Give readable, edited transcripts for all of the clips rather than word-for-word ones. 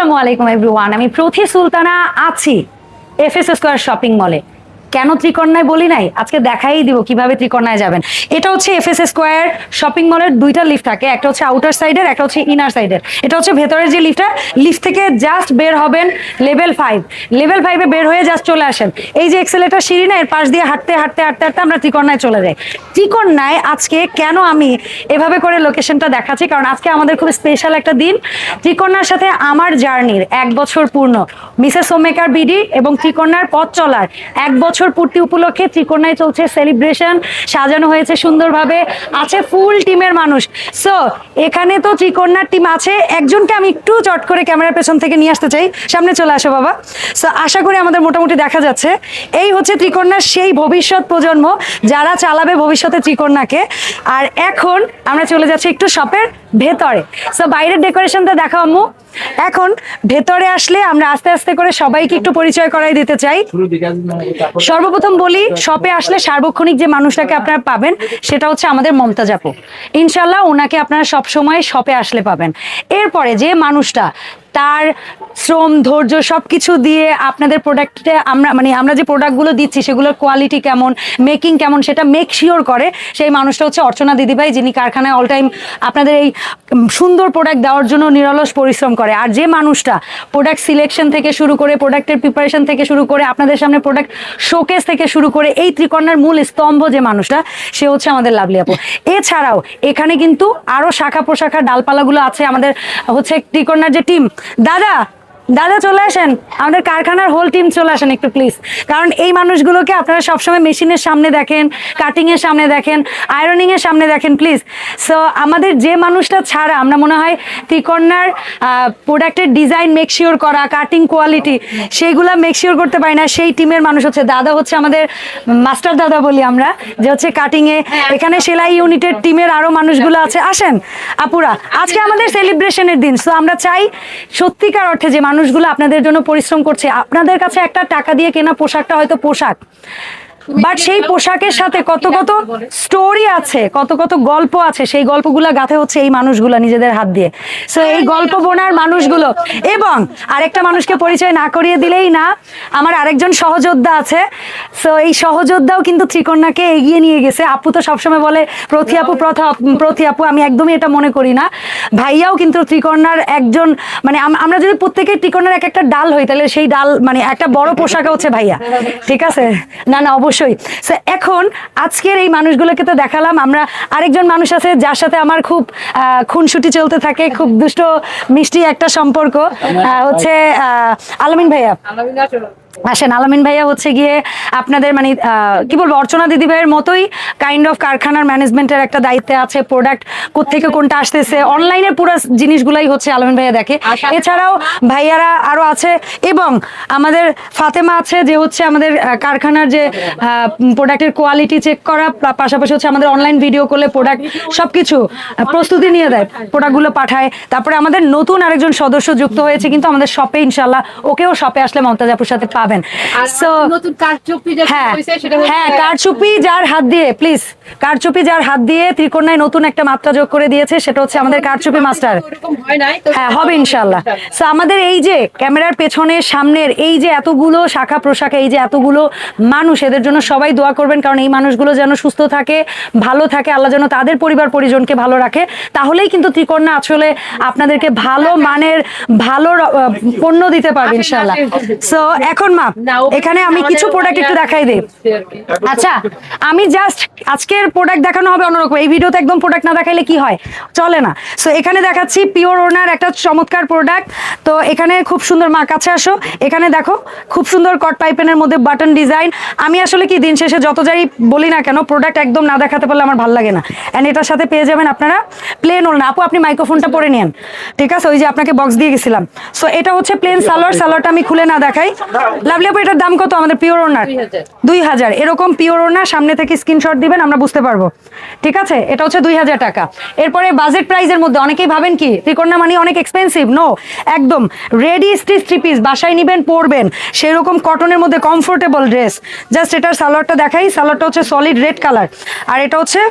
আসসালামু আলাইকুম এভরিওয়ান, আমি প্রথি সুলতানা আছি এফএস স্কয়ার শপিং মলে। কেন ত্রিকোণায় বলি নাই, আজকে দেখাই দিব কিভাবে ত্রিকোণায় যাবেন। এটা হচ্ছে এফএস স্কয়ার শপিং মলের দুইটা লিফট থাকে, একটা হচ্ছে আউটার সাইডের, একটা হচ্ছে ইনার সাইডের। এটা হচ্ছে ভেতরের যে লিফটটা, লিফট থেকে জাস্ট বের হবেন লেভেল 5। লেভেল 5-এ বের হয়ে জাস্ট চলে আসেন, এই যে এক্সেলেটর সিঁড়ি না, এর পাশ দিয়ে হাঁটতে হাঁটতে হাঁটতে হাঁটতে আমরা ত্রিকোণায় চলে যাই। ত্রিকোণায় আজকে কেন আমি এভাবে করে লোকেশনটা দেখাচ্ছি, কারণ আজকে আমাদের খুব স্পেশাল একটা দিন। ত্রিকোণার সাথে আমার জার্নির 1 বছর পূর্ণ, মিসেস হোমমেকার বিডি এবং ত্রিকোণার পথ চলার 1 বছর পূর্তি উপলক্ষে ত্রিকোণায় চলছে সেলিব্রেশন, সাজানো হয়েছে সুন্দরভাবে, আছে ফুল টিমের মানুষ। সো এখানে তো ত্রিকোণার টিম আছে, একজনকে আমি একটু চট করে ক্যামেরার পেছন থেকে নিয়ে আসতে চাই, সামনে চলে আসো বাবা। সো আশা করি আমাদের মোটামুটি দেখা যাচ্ছে, এই হচ্ছে ত্রিকোণার সেই ভবিষ্যৎ প্রজন্ম যারা চালাবে ভবিষ্যতে ত্রিকোণাকে। আর এখন আমরা চলে যাচ্ছি একটু শপের ভেতরে। সো বাইরের ডেকোরেশনটা দেখাও আম্মু। এখন ভেতরে আসলে আমরা আস্তে আস্তে করে সবাইকে একটু পরিচয় করাই দিতে চাই। সর্বপ্রথম বলি, শপে আসলে সার্বক্ষণিক যে মানুষটাকে আপনারা পাবেন সেটা হচ্ছে আমাদের মমতাজ আপু। ইনশাল্লাহ ওনাকে আপনারা সবসময় শপে আসলে পাবেন। এরপরে যে মানুষটা তার শ্রম ধৈর্য সবকিছু দিয়ে আপনাদের প্রোডাক্টে আমরা যে প্রোডাক্টগুলো দিচ্ছি সেগুলোর কোয়ালিটি কেমন, মেকিং কেমন, সেটা মেক শিওর করে, সেই মানুষটা হচ্ছে অর্চনা দিদিভাই, যিনি কারখানায় অল টাইম আপনাদের এই সুন্দর প্রোডাক্ট দেওয়ার জন্য নিরলস পরিশ্রম করে। আর যে মানুষটা প্রোডাক্ট সিলেকশন থেকে শুরু করে, প্রোডাক্টের প্রিপারেশন থেকে শুরু করে, আপনাদের সামনে প্রোডাক্ট শোকেস থেকে শুরু করে, এই ত্রিকোণার মূল স্তম্ভ যে মানুষটা, সে হচ্ছে আমাদের লাভলি আপু। এছাড়াও এখানে কিন্তু আরো শাখা প্রশাখা ডালপালাগুলো আছে। আমাদের হচ্ছে ত্রিকোণার যে টিম, দাদা দাদা চলে আসেন, আমাদের কারখানার হোল টিম চলে আসেন একটু প্লিজ। কারণ এই মানুষগুলোকে আপনারা সবসময় মেশিনের সামনে দেখেন, কাটিং এর সামনে দেখেন, আয়রনিং এর সামনে দেখেন প্লিজ। সো আমাদের যে মানুষটা ছাড়া আমরা মনে হয় ত্রিকোণার প্রোডাক্টের ডিজাইন মেকশিওর করা, কাটিং কোয়ালিটি, সেইগুলা মেকশিওর করতে পারি না। সেই টিমের মানুষ হচ্ছে দাদা, হচ্ছে আমাদের মাস্টার দাদা বলি আমরা, যে হচ্ছে কাটিং এ। এখানে সেলাই ইউনিটের টিমের আরো মানুষগুলো আছে, আসেন আপুরা। আজকে আমাদের সেলিব্রেশনের দিন, সো আমরা চাই সত্যিকার অর্থে যে মানুষগুলো আপনাদের জন্য পরিশ্রম করছে, আপনাদের কাছে একটা টাকা দিয়ে কেনা পোশাকটা হয়তো পোশাক, বাট সেই পোশাকের সাথে কত কত স্টোরি আছে, কত কত গল্প আছে, সেই গল্পগুলো গাঁথে হচ্ছে এই মানুষগুলো নিজেদের হাত দিয়ে। সো এই গল্প বোনার মানুষগুলো, এবং আরেকটা মানুষকে পরিচয় না করিয়ে দিলেই না, আমার আরেকজন সহযোদ্ধা আছে। সো এই সহযোদ্ধাও কিন্তু ত্রিকোণাকে এগিয়ে নিয়ে গেছে। আপু তো সবসময় বলে প্রতি আপু, আমি একদমই এটা মনে করি না। ভাইয়াও কিন্তু ত্রিকোণার একজন, আমরা যদি প্রত্যেকেই ত্রিকোণার এক একটা ডাল হই, তাহলে সেই ডাল একটা বড় পোশাক হচ্ছে ভাইয়া, ঠিক আছে না? না অবশ্যই। এখন আজকের এই মানুষগুলোকে তো দেখালাম, আমরা আরেকজন মানুষ আছে যার সাথে আমার খুব খুনসুটি চলতে থাকে, খুব দুষ্ট মিষ্টি একটা সম্পর্ক, হচ্ছে আলামিন ভাইয়া। আসেন, আলামিন ভাইয়া হচ্ছে গিয়ে আপনাদের কি বলবো, অর্চনা দিদি ভাইয়ের মতোই কাইন্ড অফ কারখানার ম্যানেজমেন্টের একটা দায়িত্বে আছে। প্রোডাক্ট কোত্থেকে কোনটা আসতেছে, অনলাইনের পুরো জিনিসগুলাই হচ্ছে আলামিন ভাইয়া দেখে। এছাড়াও ভাইয়ারা আরো আছে, এবং আমাদের ফাতেমা আছে, যে হচ্ছে আমাদের কারখানার যে প্রোডাক্টের কোয়ালিটি চেক করা, পাশাপাশি হচ্ছে আমাদের অনলাইন ভিডিও করলে প্রোডাক্ট সবকিছু প্রস্তুতি নিয়ে দেয়, প্রোডাক্টগুলো পাঠায়। তারপরে আমাদের নতুন আরেকজন সদস্য যুক্ত হয়েছে কিন্তু আমাদের শপে, ইনশাল্লাহ ওকেও শপে আসলে মমতাজ আপুর সাথে পাবেন। কারচুপি যার হাত দিয়ে, প্লিজ, কারচুপি যার হাত দিয়ে ত্রিকোণায় নতুন একটা মাত্রা যোগ করে দিয়েছে, সেটা হচ্ছে আমাদের কারচুপি মাস্টার। হ্যাঁ, হবে ইনশাল্লাহ। সো আমাদের এই যে ক্যামেরার পেছনের সামনের এই যে এতগুলো শাখা প্রশাখা, এই যে এতগুলো মানুষ, এদের জন্য সবাই দোয়া করবেন, কারণ এই মানুষগুলো যেন সুস্থ থাকে, ভালো থাকে, আল্লাহ যেন তাদের পরিবার পরিজনকে ভালো রাখে। তাহলেই কিন্তু ত্রিকোণা আসলে আপনাদেরকে ভালো মানের ভালো পণ্য দিতে পারবে ইনশাল্লাহ। সো এখন মা, এখানে আমি কিছু প্রোডাক্ট একটু দেখাই দিই। আচ্ছা, আমি জাস্ট আজকের প্রোডাক্ট দেখানো হবে অন্যরকম, এই ভিডিওতে একদম প্রোডাক্ট না দেখাইলে কি হয়, চলে না। সো এখানে দেখাচ্ছি পিওর ওনার একটা চমৎকার প্রোডাক্ট। তো এখানে খুব সুন্দর, মা কাছে আসো, এখানে দেখো খুব সুন্দর কট পাইপেনের মধ্যে বাটন ডিজাইন। আমি আসলে কি দিন শেষে যত যাই বলি না কেন, প্রোডাক্ট একদম না দেখাতে পারলে আমার ভালো লাগে না। এন্ড এটার সাথে পেয়ে যাবেন আপনারা প্লেন ওড়না। আপু আপনি মাইক্রোফোনটা পরে নেন, ঠিক আছে? ওই যে আপনাকে বক্স দিয়ে গেছিলাম। সো এটা হচ্ছে প্লেন সালোয়ার, সালোয়ারটা আমি খুলে না দেখাই। লাভলি আপু, এটার দাম কত আমাদের পিওর ওড়নার? 2000। এরকম পিওর ওড়না সামনে থেকে স্ক্রিনশট দিবেন, আমরা বুঝতে পারবো, ঠিক আছে? এটা হচ্ছে 2000 টাকা। এরপরে বাজেট প্রাইসের মধ্যে অনেকেই ভাবেন কি ত্রিকোণা অনেক এক্সপেন্সিভ, নো, একদম রেডি স্টিচ 3 পিস, বাসায় নিবেন পরবেন, সেরকম কটনের মধ্যে কমফোর্টেবল ড্রেস। জাস্ট এটার সালোয়ারটা দেখাই, সালোয়ারটা হচ্ছে সলিড রেড কালার, আর এটা হচ্ছে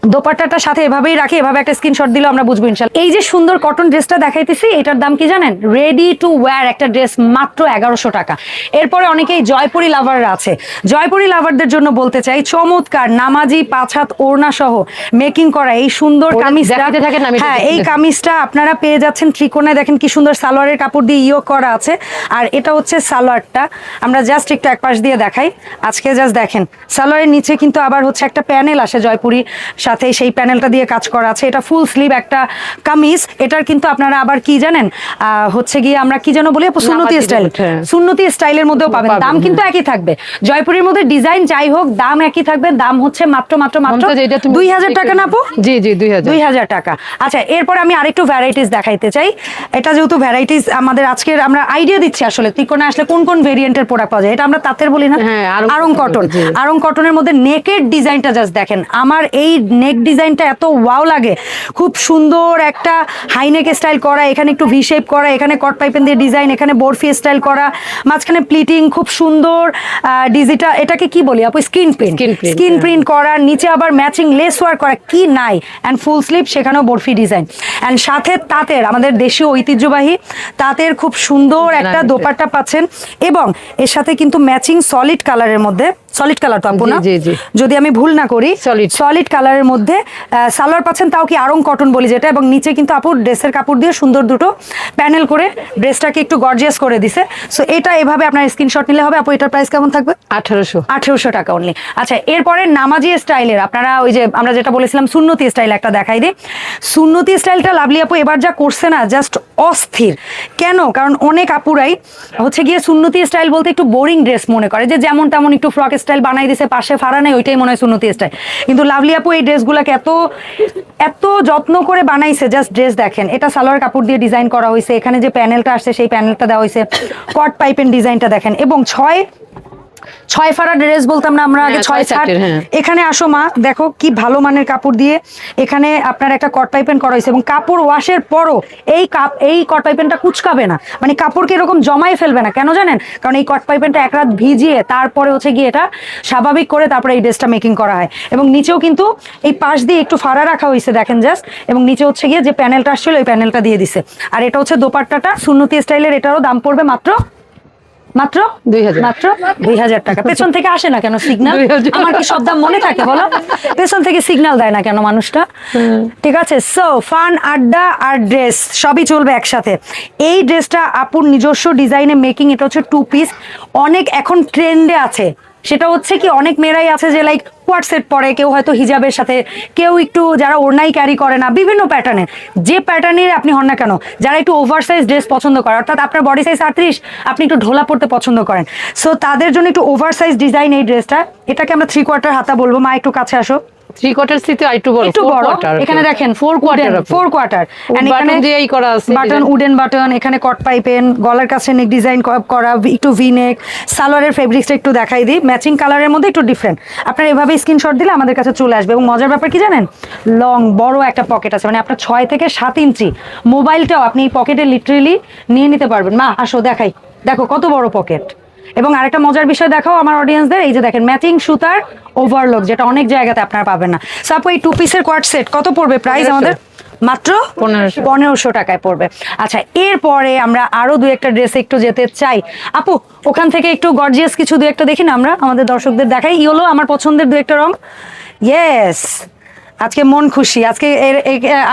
দোপাট্টাটার সাথে এভাবেই রাখি, এভাবে একটা স্ক্রিনশট দিলে আমরা বুঝবো ইনশাল্লাহ। এই যে সুন্দর কটন ড্রেসটা দেখাইতেছি, এটার দাম কি জানেন? রেডি টু ওয়্যার একটা ড্রেস মাত্র 1100 টাকা। এরপরে অনেকেই জয়পুরি লাভাররা আছে, জয়পুরি লাভারদের জন্য বলতে চাই, চমৎকার নামাজি 5 হাত ওড়না সহ মেকিং করা এই সুন্দর কামিজটা, হ্যাঁ এই কামিজটা আপনারা পেয়ে যাচ্ছেন ত্রিকোণায়। দেখেন কি সুন্দর সালোয়ারের কাপড় দিয়ে ইয়ো করা আছে, আর এটা হচ্ছে সালোয়ারটা। আমরা জাস্ট একটু এক পাশ দিয়ে দেখাই আজকে, জাস্ট দেখেন সালোয়ারের নিচে কিন্তু আবার হচ্ছে একটা প্যানেল আসে জয়পুরি সাথে, সেই প্যানেলটা দিয়ে কাজ করা আছে। এটা ফুল স্লিভ একটা কামিজ। এটার কিন্তু আপনারা আবার কি জানেন হচ্ছে গিয়ে আমরা কি যেন বলি, সুন্নতি স্টাইল, সুন্নতি স্টাইলের মধ্যেও পাবেন। দাম কিন্তু একই থাকবে, জয়পুরের মধ্যে ডিজাইন যাই হোক দাম একই থাকবে। দাম হচ্ছে মাত্র 2000 টাকা না আপু? জি জি 2000 টাকা। আচ্ছা এরপর আমি আরেকটু ভ্যারাইটিস দেখাইতে চাই। এটা যেহেতু ভ্যারাইটিস আমাদের আজকের আমরা আইডিয়া দিচ্ছি আসলে ত্রিকোণে আসলে কোন কোন ভেরিয়েন্টের প্রোডাক্ট পাওয়া যায়। এটা আমরা তাঁতের বলি না, আরং কটন। আরং কটনের মধ্যে নেকের ডিজাইনটা জাস্ট দেখেন, আমার এই নেক ডিজাইনটা এত ওয়াও লাগে। খুব সুন্দর একটা হাইনেক স্টাইল করা, এখানে একটু ভি শেপ করা, এখানে কট পাইপেন দিয়ে ডিজাইন, এখানে বরফি স্টাইল করা, মাঝখানে প্লিটিং খুব সুন্দর ডিজিটাল, এটাকে কি বলি আপু? স্ক্রিন প্রিন্ট করা, নিচে আবার ম্যাচিং লেস ওয়ার্ক করা, কি নাই। অ্যান্ড ফুল স্লিভ, সেখানেও বরফি ডিজাইন। অ্যান্ড সাথে তাঁতের, আমাদের দেশীয় ঐতিহ্যবাহী তাঁতের খুব সুন্দর একটা দোপাট্টা পাচ্ছেন, এবং এর সাথে কিন্তু ম্যাচিং সলিড কালারের মধ্যে, সলিড কালার তো আপু না যদি আমি ভুল না করি, সলিড কালারের মধ্যে সালোয়ার পাচ্ছেন, তাও কি আরং কটন বলি যেটা, এবং নিচে কিন্তু আপুর ড্রেসের কাপড় দিয়ে সুন্দর দুটো প্যানেল করে ড্রেসটাকে একটু গর্জিয়াস করে দিছে। সো এটা এভাবে আপনার স্ক্রিনশট নিলে হবে। আপু এটার প্রাইস কেমন থাকবে? 1800 টাকা অনলি। আচ্ছা এরপরে নামাজি স্টাইলের আপনারা ওই যে আমরা যেটা বলেছিলাম সুন্নতি স্টাইল একটা দেখাই দিই। সুন্নতি স্টাইলটা লাভলি আপু এবার যা করছে না, জাস্ট অস্থির। কেন? কারণ অনেক আপুরাই হচ্ছে গিয়ে সুন্নতি স্টাইল বলতে একটু বোরিং ড্রেস মনে করে, যে যেমন তেমন একটু ফ্রক স্টাইল বানাই দিছে, পাশে ফাড়া নেই, ওইটাই মনে হয় সুন্নতি স্টাইল। কিন্তু লাভলি আপু এই ড্রেসগুলোকে এত যত্ন করে বানাইছে। জাস্ট ড্রেস দেখেন, এটা সালোয়ার কাপড় দিয়ে ডিজাইন করা হয়েছে, এখানে যে প্যানেলটা আসছে সেই প্যানেলটা দেওয়া হয়েছে, কট পাইপেন ডিজাইনটা দেখেন, এবং ছয় ফাড়া ড্রেস বলতাম না আমরা আগে, 6 ছাট। এখানে আসো মা, দেখো কি ভালো মানের কাপড় দিয়ে এখানে আপনার একটা কট পাইপেন করা হয়েছে, এবং কাপড় ওয়াশের পরও এই কট পাইপেনটা কুচকাবে না, মানে কাপড়কে এরকম জমাই ফেলবে না। কেন জানেন? কারণ এই কট পাইপেনটা এক রাত ভিজিয়ে তারপরে হচ্ছে গিয়ে এটা স্বাভাবিক করে তারপরে এই ড্রেসটা মেকিং করা হয়। এবং নিচেও কিন্তু এই পাশ দিয়ে একটু ফাড়া রাখা হয়েছে দেখেন জাস্ট, এবং নিচে হচ্ছে গিয়ে যে প্যানেলটা আসছিল ওই প্যানেলটা দিয়ে দিছে। আর এটা হচ্ছে দোপাট্টাটা সুন্নতি স্টাইলের, এটারও দাম পড়বে মাত্র 2000 টাকা। পেছন থেকে আসে না কেন সিগন্যাল? আমার কি সব দাম মনে থাকে বলো? পেছন থেকে সিগন্যাল দেয় না কেন মানুষটা? ঠিক আছে। সো ফান, আড্ডা আর ড্রেস সবই চলবে একসাথে। এই ড্রেসটা আপুর নিজস্ব ডিজাইনে মেকিং, এটা হচ্ছে 2 পিস, অনেক এখন ট্রেন্ডে আছে। সেটা হচ্ছে কি অনেক মেয়েরাই আছে যে লাইক কোয়ার্ট সেট পরে, কেউ হয়তো হিজাবের সাথে, কেউ একটু যারা ওড়নাই ক্যারি করে না, বিভিন্ন প্যাটার্নের, যে প্যাটার্নের আপনি হন না কেন, যারা একটু ওভার সাইজ ড্রেস পছন্দ করে, অর্থাৎ আপনার বডি সাইজ 38, আপনি একটু ঢোলা পড়তে পছন্দ করেন, সো তাদের জন্য একটু ওভার সাইজ ডিজাইন এই ড্রেসটা। এটাকে আমরা 3/4 হাতা বলবো। মা একটু কাছে আসো। 3/4 থেকে একটু বড়, এখানে দেখেন 4/4 বাটন দিয়েই করা আছে, বাটন উডেন বাটন, এখানে কট পাইপেন, গলার কাছে নেক ডিজাইন করা, একটু ভি নেক। সালোয়ারের ফেব্রিক্সটা একটু দেখাই দিই, ম্যাচিং কালারের মধ্যে একটু ডিফারেন্ট। আপনারা এভাবে স্ক্রিনশট দিলে আমাদের কাছে চলে আসবে। এবং মজার ব্যাপার কি জানেন? লং বড় একটা পকেট আছে, মানে আপনার 6 থেকে 7 ইঞ্চি মোবাইলটাও আপনি এই পকেটে লিটারেলি নিয়ে নিতে পারবেন। মা আসো দেখাই, দেখো কত বড় পকেট। এবং আরেকটা মজার বিষয় দেখাও আমার অডিয়েন্সদের, এই যে দেখেন ম্যাচিং সুতার ওভারলক, যেটা অনেক জায়গাতে আপনারা পাবেন না। সাপো এই 2 পিসের কোয়ার্ট সেট কত পড়বে প্রাইস আমাদের? মাত্র 1500 টাকায় পড়বে। আচ্ছা এরপরে আমরা আরো 2-1টা ড্রেস একটু যেতে চাই। আপু ওখান থেকে একটু গর্জিয়াস কিছু 2-1টা দেখি না আমরা আমাদের দর্শকদের দেখাই। ইয়েলো আমার পছন্দের 2-1টা রং। ইয়েস, আজকে মন খুশি। আজকে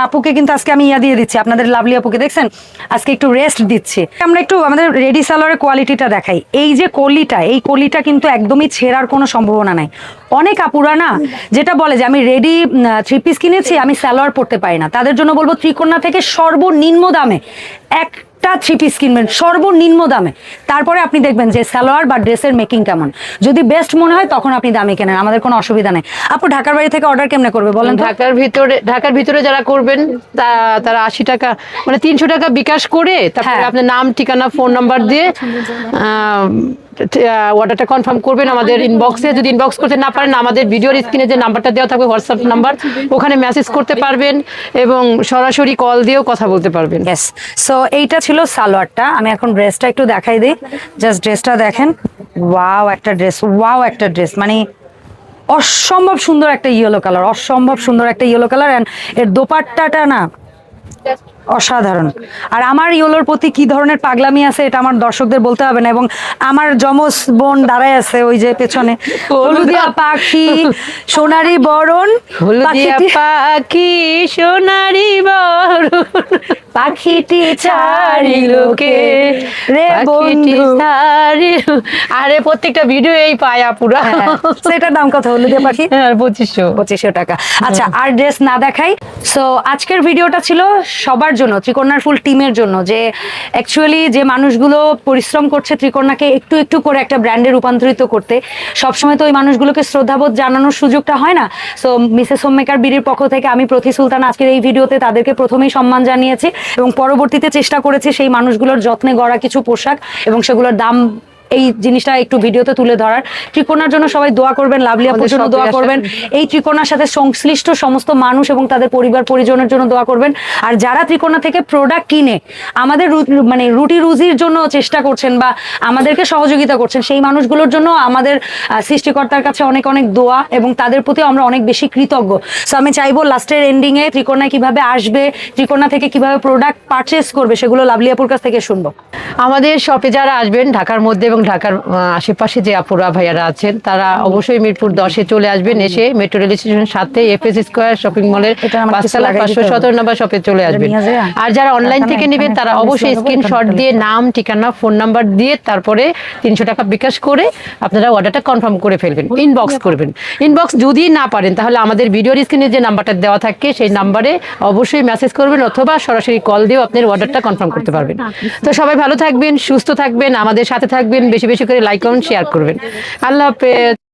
আপুকে কিন্তু আজকে আমি দিয়ে দিচ্ছি, আপনাদের লাভলি আপুকে দেখছেন আজকে একটু রেস্ট দিচ্ছি। আমরা একটু আমাদের রেডি সালোয়ারের কোয়ালিটিটা দেখাই। এই যে এই কলিটা কিন্তু একদমই ছেঁড়ার কোনো সম্ভাবনা নাই। অনেক আপুরা না যেটা বলে যে আমি রেডি 3 পিস কিনেছি, আমি সালোয়ার পরতে পারি না, তাদের জন্য বলবো ত্রিকোণা থেকে সর্বনিম্ন দামে একটা 3 পিস কিনবেন সর্বনিম্ন দামে, তারপরে আপনি দেখবেন যে সালোয়ার বা ড্রেসের মেকিং কেমন। যদি বেস্ট মনে হয় তখন আপনি দামে কেনেন, আমাদের কোনো অসুবিধা নেই। আপু ঢাকার বাড়ি থেকে অর্ডার কেমনে করবে বলেন? ঢাকার ভিতরে যারা করবেন তারা 80 টাকা, মানে 300 টাকা বিকাশ করে তারপরে আপনার নাম, ঠিকানা, ফোন নাম্বার দিয়ে অর্ডারটা কনফার্ম করবেন আমাদের ইনবক্সে। যদি ইনবক্স করতে না পারেন, আমাদের ভিডিওর স্ক্রিনে যে নাম্বারটা দেওয়া থাকবে হোয়াটসঅ্যাপ নাম্বার, ওখানে মেসেজ করতে পারবেন এবং সরাসরি কল দিয়েও কথা বলতে পারবেন। ইয়েস, সো এইটা ছিল সালোয়ারটা। আমি এখন ড্রেসটা একটু দেখাই দিই। জাস্ট ড্রেসটা দেখেন, ওয়াও একটা ড্রেস, মানে অসম্ভব সুন্দর একটা ইয়েলো কালার, অসম্ভব সুন্দর একটা ইয়েলো কালার। অ্যান্ড এর দোপাট্টাটা না অসাধারণ। আর আমার ইয়েলোর প্রতি কি ধরনের পাগলামি আছে এটা আমার দর্শকদের বলতে হবে না। এবং আমার যমজ বোন দাঁড়ায় আছে ওই যে পেছনে, হলুদিয়া পাখি সোনারি বরণ, হলুদিয়া পাখি সোনারি বরণ, পাখিটি ছাড়িলোকে রে বন্ধু। আরে প্রত্যেকটা ভিডিও এই পায় আপুরা। সেটার দাম কত হলুদিয়া পাখি? 2500 টাকা। আচ্ছা, আর ড্রেস না দেখাই। সো আজকের ভিডিওটা ছিল সবার জন্য, ত্রিকন্যার ফুল টিমের জন্য, যে অ্যাকচুয়ালি যে মানুষগুলো পরিশ্রম করছে ত্রিকন্যাকে একটু একটু করে একটা ব্র্যান্ডে রূপান্তরিত করতে, সবসময় তো ওই মানুষগুলোকে শ্রদ্ধাবোধ জানানোর সুযোগটা হয় না। সো মিসেস হোমমেকার বিডির পক্ষ থেকে আমি প্রতি সুলতান আজকের এই ভিডিওতে তাদেরকে প্রথমেই সম্মান জানিয়েছি এবং পরবর্তীতে চেষ্টা করেছি সেই মানুষগুলোর যত্নে গড়া কিছু পোশাক এবং সেগুলোর দাম, এই জিনিসটা একটু ভিডিওতে তুলে ধরার। ত্রিকোণার জন্য সবাই দোয়া করবেন, লাভলি আপুর জন্য দোয়া করবেন, এই ত্রিকোণার সাথে সংশ্লিষ্ট সমস্ত মানুষ এবং তাদের পরিবার পরিজনের জন্য দোয়া করবেন। আর যারা ত্রিকোণা থেকে প্রোডাক্ট কিনে আমাদের মানে রুটি রুজির জন্য চেষ্টা করছেন বা আমাদেরকে সহযোগিতা করছেন, সেই মানুষগুলোর জন্য আমাদের সৃষ্টিকর্তার কাছে অনেক অনেক দোয়া এবং তাদের প্রতি আমরা অনেক বেশি কৃতজ্ঞ। সো আমি চাইবো লাস্টের এন্ডিংয়ে ত্রিকোণায় কিভাবে আসবে, ত্রিকোণা থেকে কিভাবে প্রোডাক্ট পারচেস করবে, সেগুলো লাভলি আপুর কাছ থেকে শুনবো। আমাদের শপে যারা আসবেন ঢাকার মধ্যে এবং ঢাকার আশেপাশে যে আপুরা ভাইয়ারা আছেন, তারা অবশ্যই মিরপুর 10-এ চলে আসবেন। এসে মেট্রো রেল স্টেশনের সাথে এফএস স্কয়ার শপিং মলের 5তলা 517 নম্বর শপে চলে আসবেন। আর যারা অনলাইন থেকে নেবেন তারা অবশ্যই স্ক্রিনশট দিয়ে নাম, ঠিকানা, ফোন নাম্বার দিয়ে তারপরে 300 টাকা বিকাশ করে আপনারা অর্ডারটা কনফার্ম করে ফেলবেন, ইনবক্স করবেন। ইনবক্স যদি না পারেন তাহলে আমাদের ভিডিওর স্ক্রিনে যে নাম্বারটা দেওয়া থাকে সেই নাম্বারে অবশ্যই মেসেজ করবেন অথবা সরাসরি কল দিয়েও আপনার অর্ডারটা কনফার্ম করতে পারবেন। তো সবাই ভালো থাকবেন, সুস্থ থাকবেন, আমাদের সাথে থাকবেন, বেশি বেশি করে লাইক কমেন্ট শেয়ার করবেন। আল্লাহ হাফেজ।